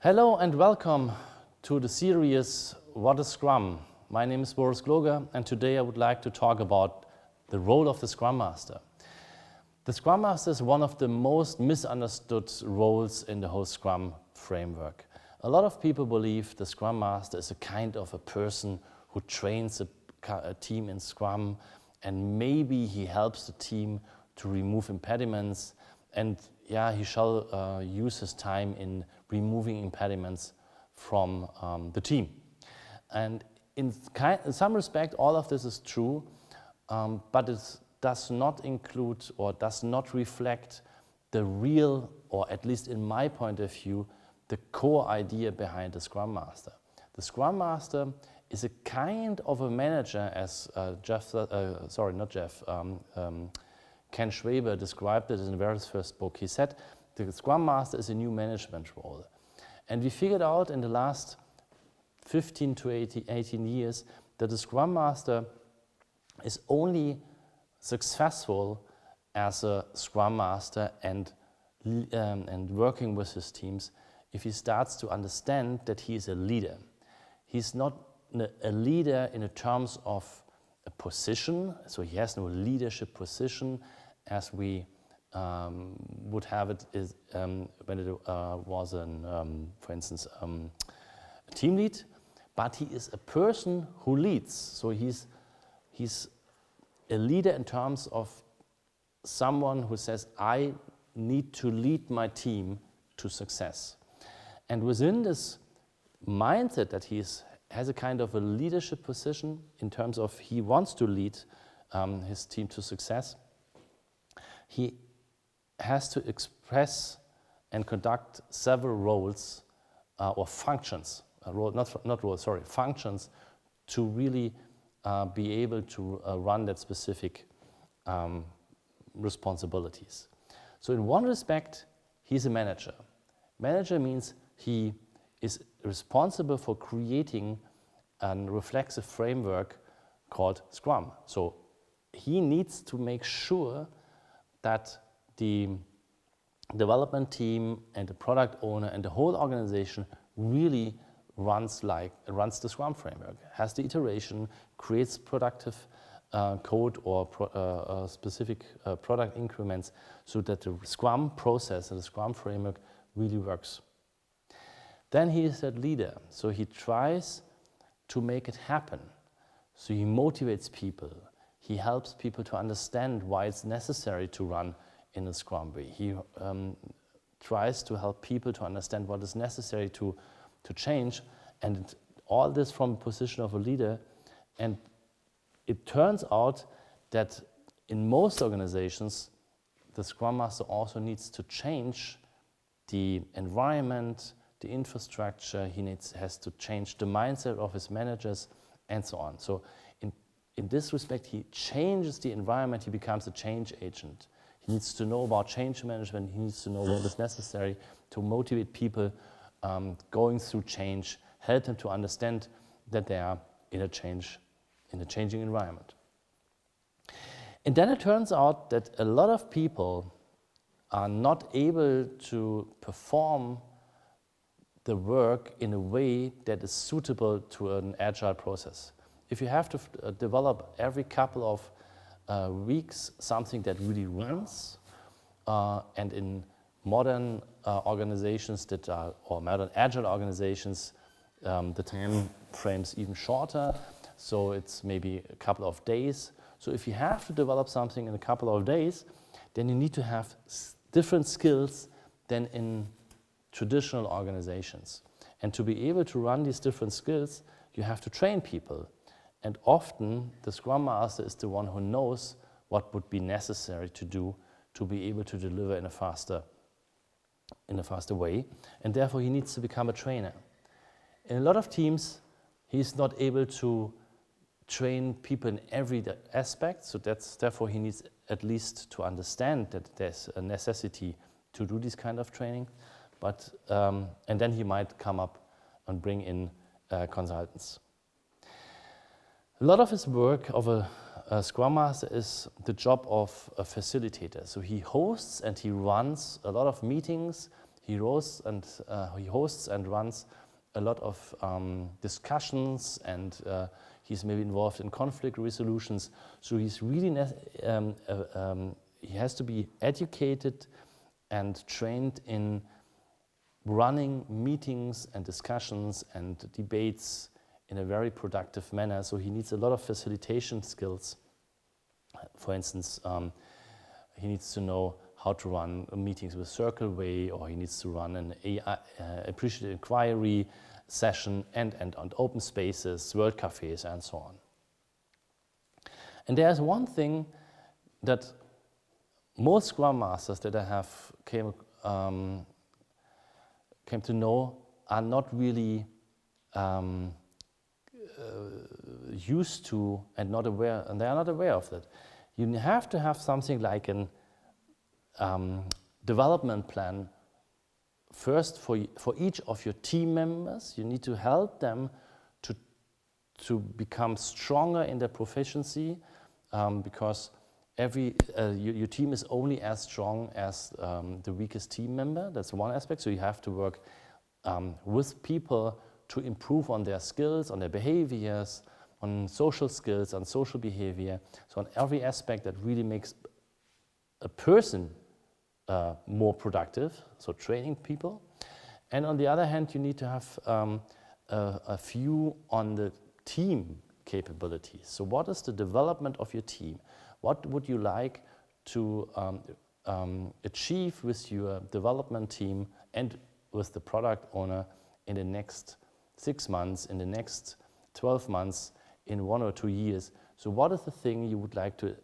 Hello and welcome to the series What is Scrum? My name is Boris Gloger and today I would like to talk about the role of the Scrum Master. The Scrum Master is one of the most misunderstood roles in the whole Scrum framework. A lot of people believe the Scrum Master is a kind of a person who trains a team in Scrum, and maybe he helps the team to remove impediments, and he shall use his time in removing impediments from the team. And in some respect, all of this is true, but it does not include or does not reflect the real, or at least in my point of view, the core idea behind the Scrum Master. The Scrum Master is a kind of a manager, as Ken Schwaber described it in the very first book. He said the Scrum Master is a new management role. And we figured out in the last 15 to 18 years that the Scrum Master is only successful as a Scrum Master and working with his teams if he starts to understand that he is a leader. He's not a leader in the terms of a position, so he has no leadership position as we would have it when it was, for instance, a team lead, but he is a person who leads. So he's a leader in terms of someone who says, I need to lead my team to success. And within this mindset that he has a kind of a leadership position in terms of he wants to lead his team to success, he has to express and conduct several roles or functions, functions to really be able to run that specific responsibilities. So in one respect, he's a manager. Manager means he is responsible for creating a reflexive framework called Scrum. So he needs to make sure that the development team and the product owner and the whole organization really runs the Scrum framework, has the iteration, creates productive code or specific product increments so that the Scrum process and the Scrum framework really works. Then he is that leader, so he tries to make it happen. So he motivates people, he helps people to understand why it's necessary to run in a Scrum way. He tries to help people to understand what is necessary to change, and all this from a position of a leader. And it turns out that in most organizations, the Scrum Master also needs to change the environment, the infrastructure. He has to change the mindset of his managers and so on. So in this respect, he changes the environment, he becomes a change agent. He needs to know about change management, he needs to know what is necessary to motivate people going through change, help them to understand that they are in a changing environment. And then it turns out that a lot of people are not able to perform the work in a way that is suitable to an agile process. If you have to develop every couple of weeks something that really runs, and in modern organizations or modern agile organizations, the time frame's even shorter, so it's maybe a couple of days. So if you have to develop something in a couple of days, then you need to have different skills than in traditional organizations. And to be able to run these different skills, you have to train people. And often the Scrum Master is the one who knows what would be necessary to do to be able to deliver in a faster way. And therefore he needs to become a trainer. In a lot of teams, he's not able to train people in every aspect, so therefore he needs at least to understand that there's a necessity to do this kind of training. But and then he might come up and bring in consultants. A lot of his work of a Scrum Master is the job of a facilitator. So he hosts and he runs a lot of meetings. he hosts and runs a lot of discussions, and he's maybe involved in conflict resolutions. So he's really he has to be educated and trained in running meetings and discussions and debates in a very productive manner. So he needs a lot of facilitation skills. For instance, he needs to know how to run meetings with Circle Way, or he needs to run an appreciative inquiry session and open spaces, world cafes, and so on. And there's one thing that most Scrum Masters that I have came to know are not really used to and not aware, and they are not aware of that. You have to have something like an development plan first for each of your team members. You need to help them to become stronger in their proficiency, because your team is only as strong as the weakest team member. That's one aspect. So you have to work with people to improve on their skills, on their behaviors, on social skills, on social behavior. So on every aspect that really makes a person more productive, so training people. And on the other hand, you need to have a view on the team capabilities. So what is the development of your team? What would you like to achieve with your development team and with the product owner in the next 6 months, in the next 12 months, in 1 or 2 years? So what is the thing you would like to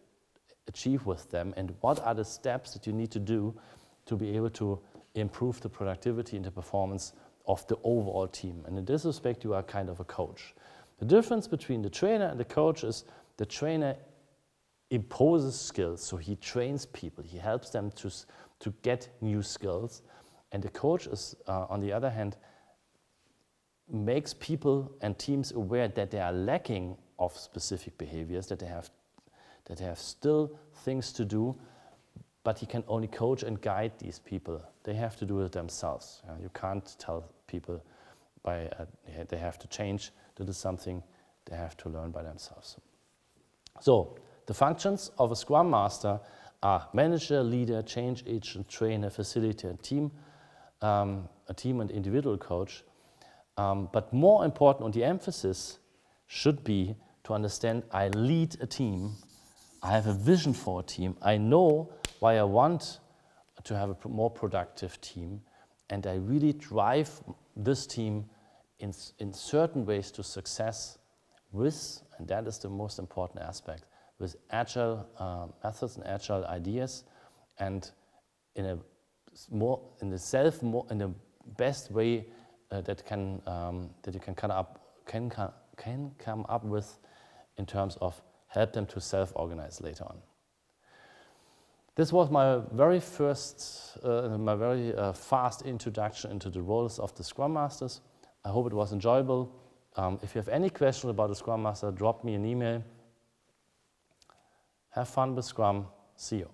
achieve with them, and what are the steps that you need to do to be able to improve the productivity and the performance of the overall team? And in this respect, you are kind of a coach. The difference between the trainer and the coach is the trainer imposes skills, so he trains people, he helps them to get new skills, and the coach is, on the other hand, makes people and teams aware that they are lacking of specific behaviors, that they have still things to do, but he can only coach and guide these people. They have to do it themselves. You can't tell people they have to change. That is something they have to learn by themselves. So the functions of a Scrum Master are manager, leader, change agent, trainer, facilitator, team, a team and individual coach. But more important, and the emphasis should be to understand I lead a team, I have a vision for a team, I know why I want to have a more productive team, and I really drive this team in certain ways to success with, and that is the most important aspect, with agile methods and agile ideas, and in the best way that you can come up with in terms of help them to self-organize later on. This was my very first, fast introduction into the roles of the Scrum Masters. I hope it was enjoyable. If you have any questions about the Scrum Master, drop me an email. Have fun with Scrum. See you.